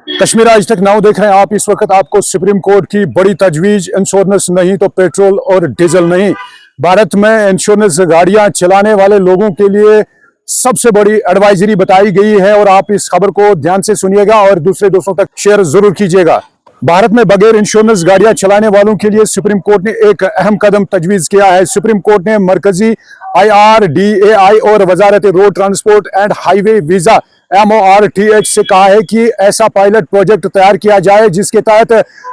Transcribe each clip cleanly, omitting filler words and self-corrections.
कश्मीर आज तक नाउ देख रहे हैं आप। इस वक्त आपको सुप्रीम कोर्ट की बड़ी तजवीज, इंश्योरेंस नहीं तो पेट्रोल और डीजल नहीं। भारत में इंश्योरेंस गाड़ियां चलाने वाले लोगों के लिए सबसे बड़ी एडवाइजरी बताई गई है और आप इस खबर को ध्यान से सुनिएगा और दूसरे दोस्तों तक शेयर जरूर कीजिएगा। भारत में बगैर इंश्योरेंस गाड़ियां चलाने वालों के लिए सुप्रीम कोर्ट ने एक अहम कदम तजवीज किया है। सुप्रीम कोर्ट ने मरकजी IRDAI और वजारत road transport and highway visa MORTH से कहा है कि ऐसा पायलट प्रोजेक्ट तैयार किया जाए जिसके तहत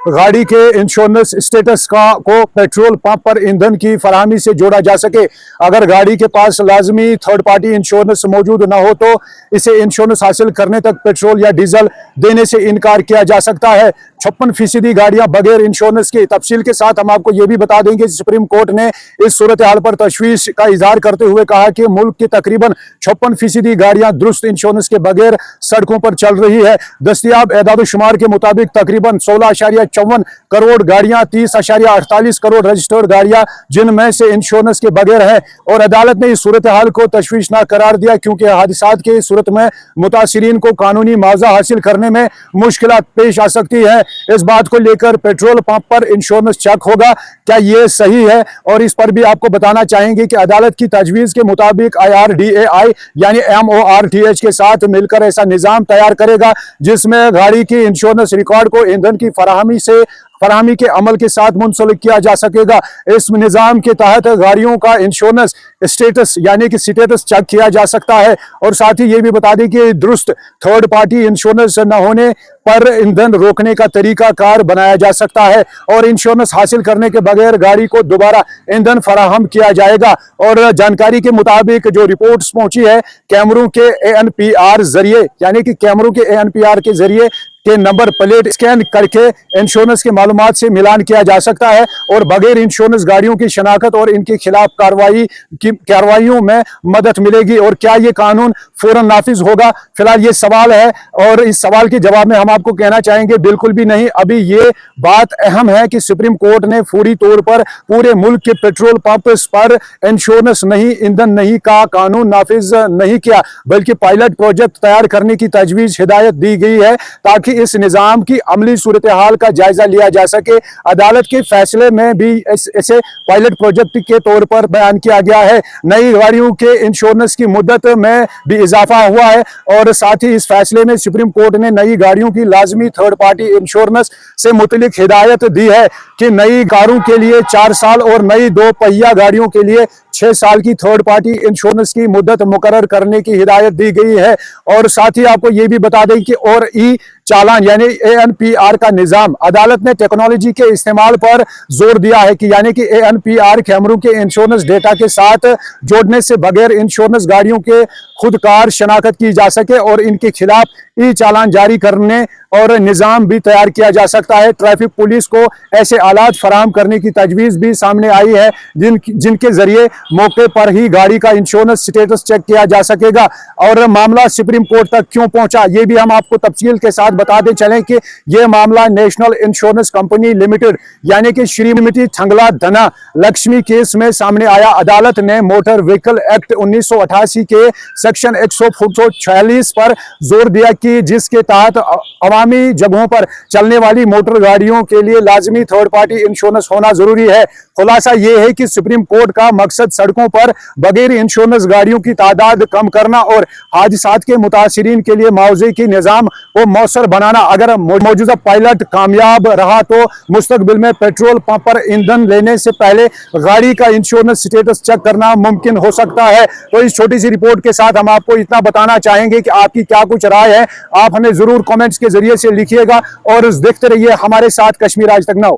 गाड़ी के इंश्योरेंस स्टेटस को पेट्रोल पंप पर ईंधन की फराहमी से जोड़ा जा सके। अगर गाड़ी के पास लाजमी थर्ड पार्टी इंश्योरेंस मौजूद न हो तो इसे इंश्योरेंस हासिल करने तक पेट्रोल या डीजल देने से इनकार किया जा सकता है। 56% गाड़ियां बगैर इंश्योरेंस की। तफसील के साथ हम आपको यह भी बता देंगे, सुप्रीम कोर्ट ने इस सूरत हाल पर तशवीश का इजहार करते हुए कहा कि मुल्क की तकरीबन 56% गाड़ियां दुरुस्त इंश्योरेंस के बगैर सड़कों पर चल रही है। दस्तयाब एदाद-ओ-शुमार के मुताबिक तकरीबन 16.54 करोड़ गाड़ियां, 30.48 करोड़ रजिस्टर्ड गाड़ियां जिनमें से इंश्योरेंस के बगैर है। और अदालत ने इस सूरत हाल को तशवीशनाक करार दिया क्योंकि हादसात की सूरत में मुतासिरीन को कानूनी मुआवजा हासिल करने में मुश्किलात पेश आ सकती है। इस बात को लेकर पेट्रोल पंप पर इंश्योरेंस चेक होगा, क्या यह सही है? और इस पर भी आपको बताना चाहेंगे कि अदालत की तजवीज के मुताबिक IRDAI यानी MORTH के साथ मिलकर ऐसा निजाम तैयार करेगा जिसमें गाड़ी की इंश्योरेंस रिकॉर्ड को ईंधन की फराहमी के अमल के साथ मुंसलिक किया जा सकेगा। इस निजाम के तहत गाड़ियों का इंश्योरेंस स्टेटस यानी कि स्टेटस चेक किया जा सकता है। और साथ ही ये भी बता दें कि दुरुस्त थर्ड पार्टी इंश्योरेंस न होने पर ईंधन रोकने का तरीका कार बनाया जा सकता है और इंश्योरेंस हासिल करने के बगैर गाड़ी को दोबारा ईंधन फराहम किया जाएगा। और जानकारी के मुताबिक जो रिपोर्ट्स पहुंची है, कैमरों के ANPR जरिए यानी कि कैमरों के ANPR के जरिए के नंबर प्लेट स्कैन करके इंश्योरेंस के मालूमात से मिलान किया जा सकता है और बगैर इंश्योरेंस गाड़ियों की शनाख्त और इनके खिलाफ कार्रवाइयों में मदद मिलेगी। और क्या ये कानून फौरन नाफिज होगा? फिलहाल ये सवाल है और इस सवाल के जवाब में हम आपको कहना चाहेंगे बिल्कुल भी नहीं। अभी ये बात अहम है कि सुप्रीम कोर्ट ने फौरी तौर पर पूरे मुल्क के पेट्रोल पंप पर इंश्योरेंस नहीं, ईंधन नहीं का कानून नाफिज नहीं किया, बल्कि पायलट प्रोजेक्ट तैयार करने की तजवीज हिदायत दी गई है ताकि इस निजाम की अमली सूरत हाल का जायजा लिया जा सके। अदालत के फैसले में भी इसे पायलट प्रोजेक्ट के तौर पर बयान किया गया है। नई गाड़ियों के इंश्योरेंस की मुद्दत में भी इजाफा हुआ है और साथ ही इस फैसले में सुप्रीम कोर्ट ने नई गाड़ियों की लाजमी थर्ड पार्टी इंश्योरेंस से मुतलिक हिदायत दी है कि नई कारों के लिए 4 साल और नई 2 पहिया गाड़ियों के लिए 6 साल की थर्ड पार्टी इंश्योरेंस की मुद्दत मुकर्रर करने की हिदायत दी गई है। और साथ ही आपको यह भी बता दें कि और चालान यानी ANPR का निजाम, अदालत ने टेक्नोलॉजी के इस्तेमाल पर जोर दिया है कि यानी कि ANPR कैमरों के इंश्योरेंस डेटा के साथ जोड़ने से बगैर इंश्योरेंस गाड़ियों के खुदकार शनाख्त की जा सके और इनके खिलाफ चालान जारी करने और निजाम भी तैयार किया जा सकता है। ट्रैफिक पुलिस को ऐसे आलात फराहम करने की तजवीज भी सामने आई है जिनके जरिए मौके पर ही गाड़ी का इंश्योरेंस स्टेटस चेक किया जा सकेगा। और मामला सुप्रीम कोर्ट तक क्यों पहुंचा, ये भी हम आपको तफसील के साथ बताते चलें कि यह मामला नेशनल इंश्योरेंस कंपनी लिमिटेड यानी कि श्रीमती थंगला धना लक्ष्मी केस में सामने आया। अदालत ने मोटर व्हीकल एक्ट 1988 के सेक्शन 146 पर जोर दिया कि जिसके तहत अवामी जगहों पर चलने वाली मोटर गाड़ियों के लिए लाजमी थर्ड पार्टी इंश्योरेंस होना जरूरी है। खुलासा यह है कि सुप्रीम कोर्ट का मकसद सड़कों पर बगैर इंश्योरेंस गाड़ियों की तादाद कम करना और हादसात के मुतासिरीन के लिए मुआवजे की निजाम को मौसर बनाना। अगर मौजूदा पायलट कामयाब रहा तो मुस्तकबिल में पेट्रोल पंप पर ईंधन लेने से पहले गाड़ी का इंश्योरेंस स्टेटस चेक करना मुमकिन हो सकता है। तो इस छोटी सी रिपोर्ट के साथ हम आपको इतना बताना चाहेंगे कि आपकी क्या कुछ राय है, आप हमें जरूर कमेंट्स के जरिए से लिखिएगा और देखते रहिए हमारे साथ कश्मीर आज तक नाउ।